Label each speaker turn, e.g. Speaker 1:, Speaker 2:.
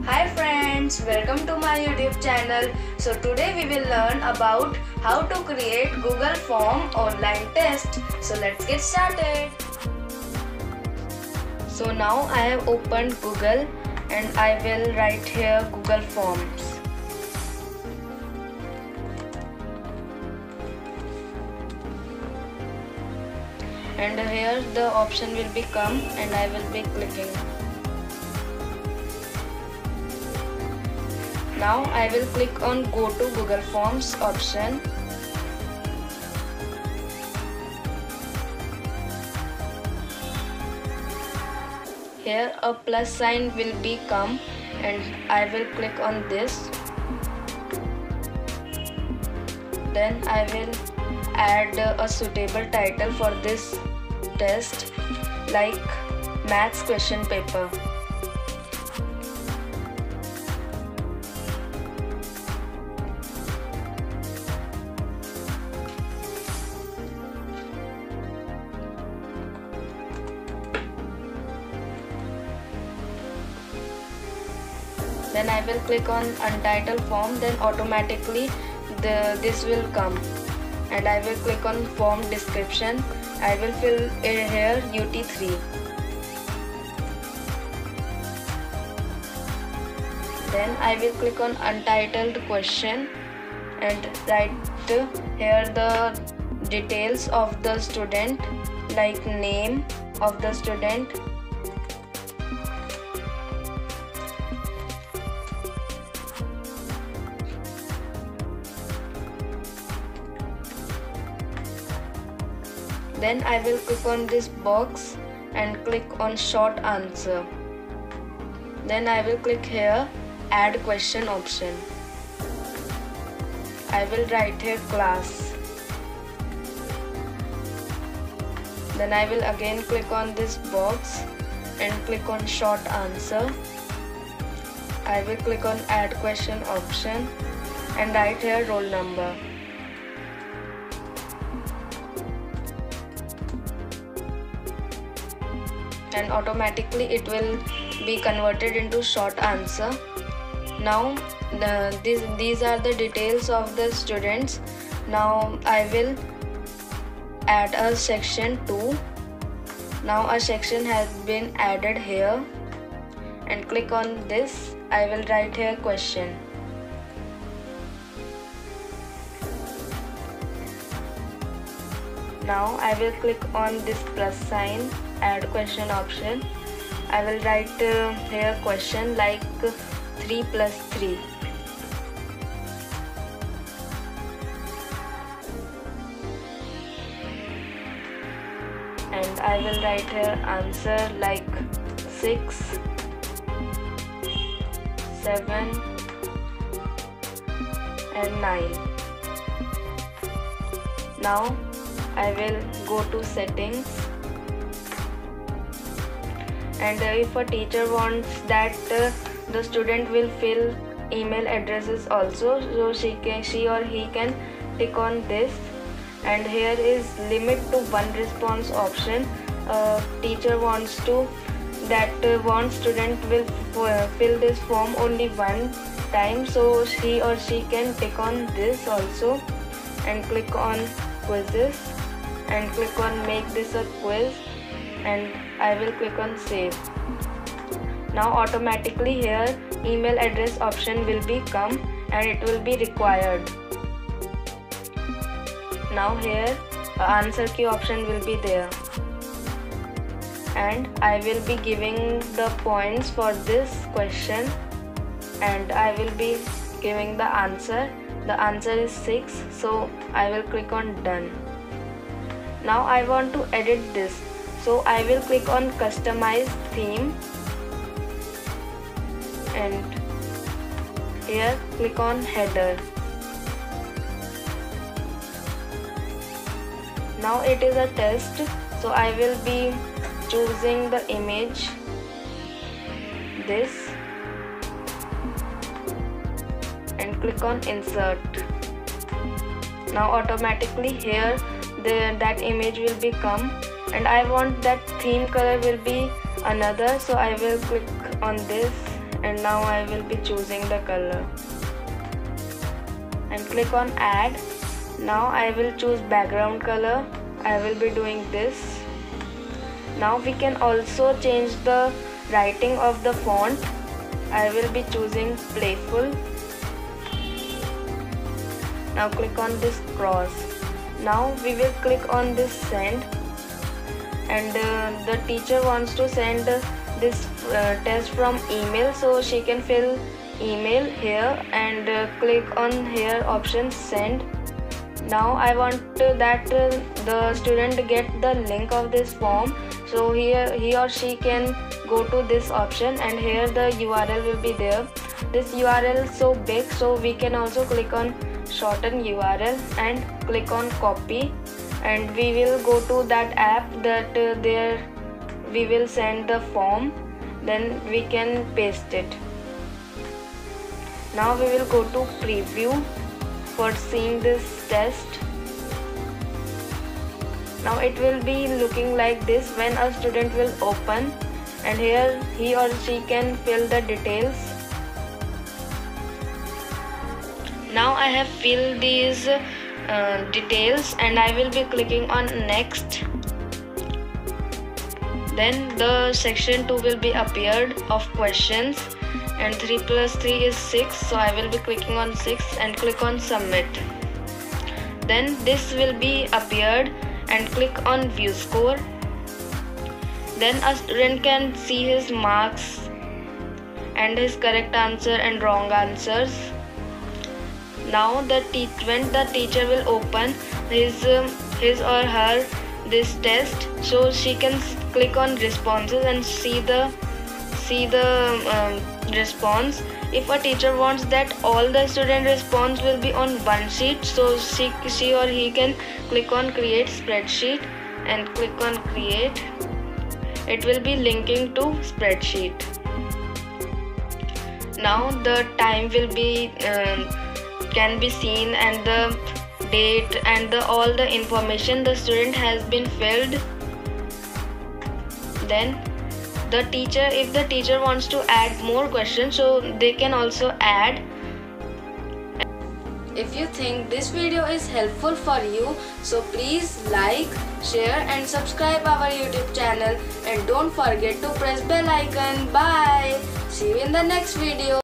Speaker 1: Hi friends, welcome to my YouTube channel. So today we will learn about how to create Google Form online test. So let's get started. So now I have opened Google and I will write here Google Forms. And here the option will be come and I will be clicking. Now I will click on Go to Google Forms option. Here a plus sign will be come and I will click on this. Then I will add a suitable title for this test like maths question paper. Then I will click on untitled form, then automatically this will come and I will click on form description. I will fill here UT3. Then I will click on untitled question and write here the details of the student like name of the student, then I will click on this box and click on short answer. Then I will click here add question option. I will write here class. Then I will again click on this box and click on short answer. I will click on add question option and write here roll number. And automatically it will be converted into short answer. Now these are the details of the students. Now I will add a section 2. Now a section has been added here and click on this. I will write here question. Now I will click on this plus sign, add question option. I will write here question like 3 plus 3. And I will write here answer like 6, 7 and 9. Now I will go to settings, and if a teacher wants that the student will fill email addresses also, so she or he can tick on this. And here is limit to one response option. Teacher wants to that one student will fill this form only one time, so he or she can tick on this also and click on quizzes and click on make this a quiz and I will click on save. Now automatically here email address option will be come and it will be required. Now here answer key option will be there and I will be giving the points for this question and I will be giving the answer. The answer is 6, so I will click on done. Now I want to edit this, so I will click on customize theme and here click on header. Now it is a test, so I will be choosing the image this and click on insert. Now automatically here that image will become and I want that theme color will be another, so I will click on this and now I will be choosing the color and click on add. Now I will choose background color. I will be doing this. Now we can also change the writing of the font. I will be choosing playful. Now click on this cross. Now we will click on this send, and the teacher wants to send this test from email, so she can fill email here and click on here option send. Now I want that the student get the link of this form, so here he or she can go to this option, and here the URL will be there. This URL is so big, so we can also click on shorten URL and click on copy, and we will go to that app that there we will send the form, then we can paste it. Now we will go to preview for seeing this test. Now it will be looking like this when a student will open, and here he or she can fill the details. Now I have filled these details, and I will be clicking on next. Then the section 2 will be appeared of questions, and 3 plus 3 is 6, so I will be clicking on 6 and click on submit. Then this will be appeared, and click on view score. Then a student can see his marks and his correct answer and wrong answers. Now when the teacher will open his or her this test, so she can click on responses and see the response. If a teacher wants that all the student response will be on one sheet, so she or he can click on create spreadsheet and click on create. It will be linking to spreadsheet. Now the time will be can be seen, and the date and all the information the student has been filled. Then the teacher, if the teacher wants to add more questions, so they can also add. If you think this video is helpful for you, so please like, share and subscribe our YouTube channel, and don't forget to press bell icon. Bye. See you in the next video.